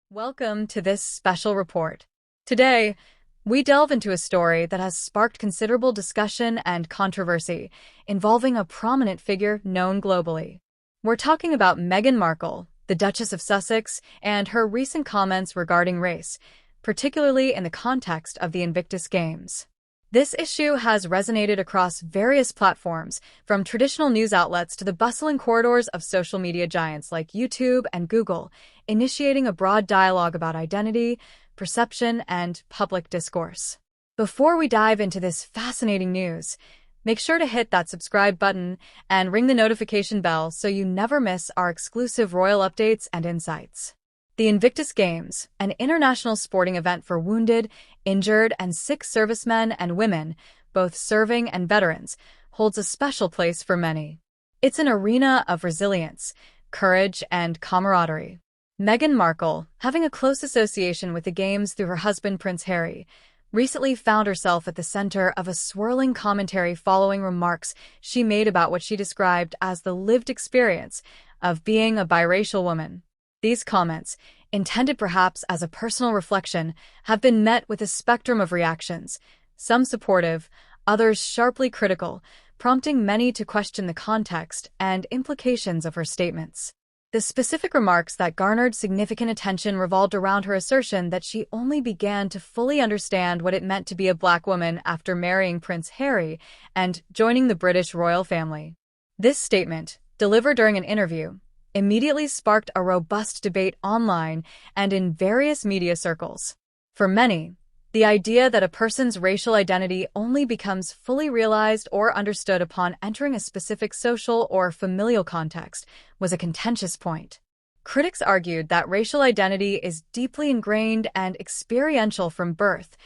Welcome to this special report. Today, we delve into a story that has sparked considerable discussion and controversy involving a prominent figure known globally. We're talking about Meghan Markle, the Duchess of Sussex, and her recent comments regarding race, particularly in the context of the Invictus Games. This issue has resonated across various platforms, from traditional news outlets to the bustling corridors of social media giants like YouTube and Google, initiating a broad dialogue about identity, perception, and public discourse. Before we dive into this fascinating news, make sure to hit that subscribe button and ring the notification bell so you never miss our exclusive royal updates and insights. The Invictus Games, an international sporting event for wounded, injured, and sick servicemen and women, both serving and veterans, holds a special place for many. It's an arena of resilience, courage, and camaraderie. Meghan Markle, having a close association with the Games through her husband Prince Harry, recently found herself at the center of a swirling commentary following remarks she made about what she described as the lived experience of being a biracial woman. These comments, intended perhaps as a personal reflection, have been met with a spectrum of reactions, some supportive, others sharply critical, prompting many to question the context and implications of her statements. The specific remarks that garnered significant attention revolved around her assertion that she only began to fully understand what it meant to be a Black woman after marrying Prince Harry and joining the British royal family. This statement, delivered during an interview, immediately sparked a robust debate online and in various media circles. For many, the idea that a person's racial identity only becomes fully realized or understood upon entering a specific social or familial context was a contentious point. Critics argued that racial identity is deeply ingrained and experiential from birth,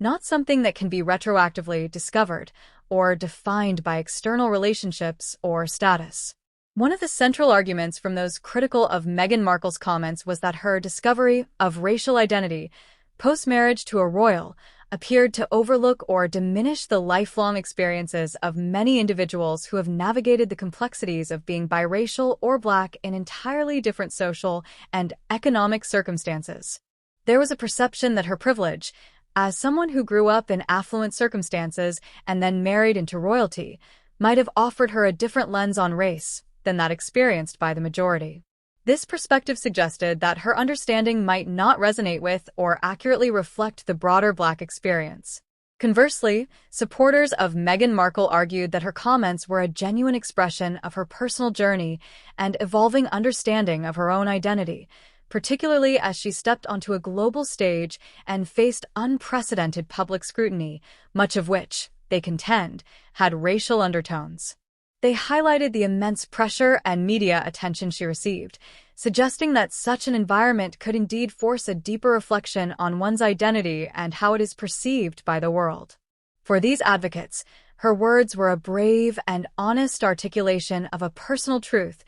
not something that can be retroactively discovered or defined by external relationships or status. One of the central arguments from those critical of Meghan Markle's comments was that her discovery of racial identity, post-marriage to a royal, appeared to overlook or diminish the lifelong experiences of many individuals who have navigated the complexities of being biracial or Black in entirely different social and economic circumstances. There was a perception that her privilege, as someone who grew up in affluent circumstances and then married into royalty, might have offered her a different lens on race than that experienced by the majority. This perspective suggested that her understanding might not resonate with or accurately reflect the broader Black experience. Conversely, supporters of Meghan Markle argued that her comments were a genuine expression of her personal journey and evolving understanding of her own identity, particularly as she stepped onto a global stage and faced unprecedented public scrutiny, much of which, they contend, had racial undertones. They highlighted the immense pressure and media attention she received, suggesting that such an environment could indeed force a deeper reflection on one's identity and how it is perceived by the world. For these advocates, her words were a brave and honest articulation of a personal truth,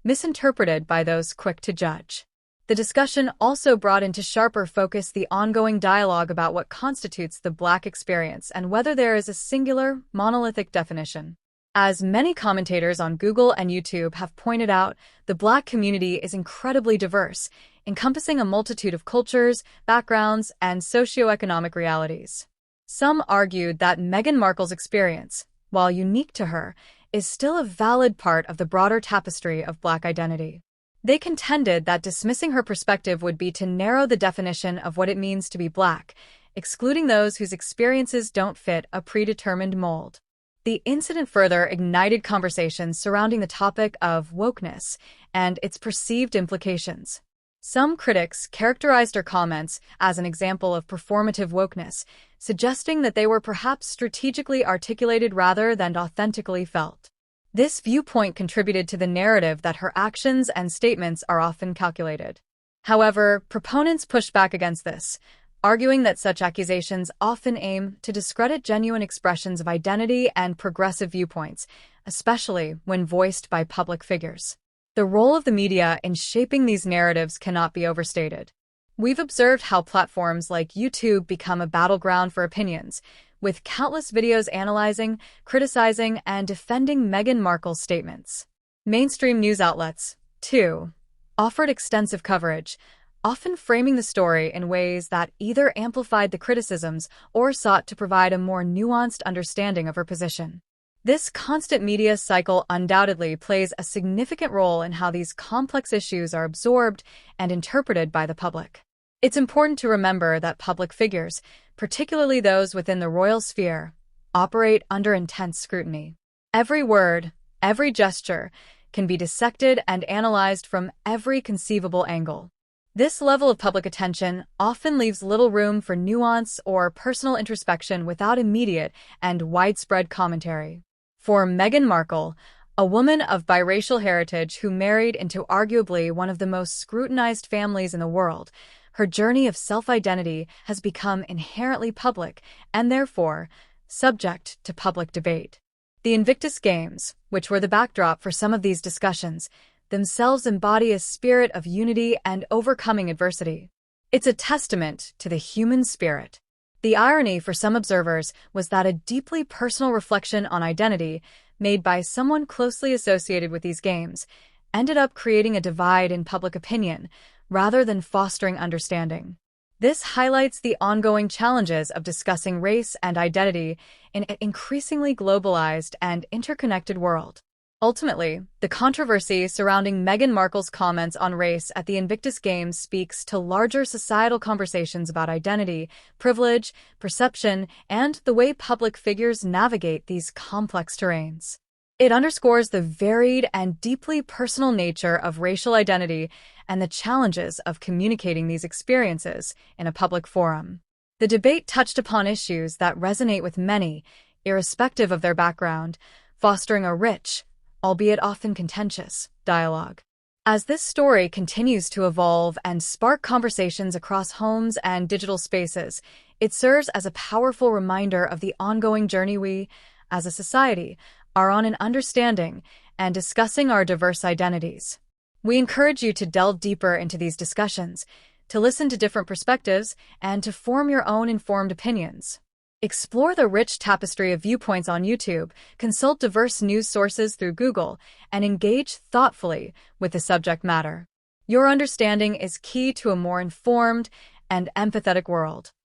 misinterpreted by those quick to judge. The discussion also brought into sharper focus the ongoing dialogue about what constitutes the Black experience and whether there is a singular, monolithic definition. As many commentators on Google and YouTube have pointed out, the Black community is incredibly diverse, encompassing a multitude of cultures, backgrounds, and socioeconomic realities. Some argued that Meghan Markle's experience, while unique to her, is still a valid part of the broader tapestry of Black identity. They contended that dismissing her perspective would be to narrow the definition of what it means to be Black, excluding those whose experiences don't fit a predetermined mold. The incident further ignited conversations surrounding the topic of wokeness and its perceived implications. Some critics characterized her comments as an example of performative wokeness, suggesting that they were perhaps strategically articulated rather than authentically felt. This viewpoint contributed to the narrative that her actions and statements are often calculated. However, proponents pushed back against this, arguing that such accusations often aim to discredit genuine expressions of identity and progressive viewpoints, especially when voiced by public figures. The role of the media in shaping these narratives cannot be overstated. We've observed how platforms like YouTube become a battleground for opinions, with countless videos analyzing, criticizing, and defending Meghan Markle's statements. Mainstream news outlets, too, offered extensive coverage, often framing the story in ways that either amplified the criticisms or sought to provide a more nuanced understanding of her position. This constant media cycle undoubtedly plays a significant role in how these complex issues are absorbed and interpreted by the public. It's important to remember that public figures, particularly those within the royal sphere, operate under intense scrutiny. Every word, every gesture, can be dissected and analyzed from every conceivable angle. This level of public attention often leaves little room for nuance or personal introspection without immediate and widespread commentary. For Meghan Markle, a woman of biracial heritage who married into arguably one of the most scrutinized families in the world, her journey of self-identity has become inherently public and therefore subject to public debate. The Invictus Games, which were the backdrop for some of these discussions, themselves embody a spirit of unity and overcoming adversity. It's a testament to the human spirit. The irony for some observers was that a deeply personal reflection on identity, made by someone closely associated with these games, ended up creating a divide in public opinion, rather than fostering understanding. This highlights the ongoing challenges of discussing race and identity in an increasingly globalized and interconnected world. Ultimately, the controversy surrounding Meghan Markle's comments on race at the Invictus Games speaks to larger societal conversations about identity, privilege, perception, and the way public figures navigate these complex terrains. It underscores the varied and deeply personal nature of racial identity and the challenges of communicating these experiences in a public forum. The debate touched upon issues that resonate with many, irrespective of their background, fostering a rich, albeit often contentious, dialogue. As this story continues to evolve and spark conversations across homes and digital spaces, it serves as a powerful reminder of the ongoing journey we, as a society, are on in understanding and discussing our diverse identities. We encourage you to delve deeper into these discussions, to listen to different perspectives, and to form your own informed opinions. Explore the rich tapestry of viewpoints on YouTube, consult diverse news sources through Google, and engage thoughtfully with the subject matter. Your understanding is key to a more informed and empathetic world.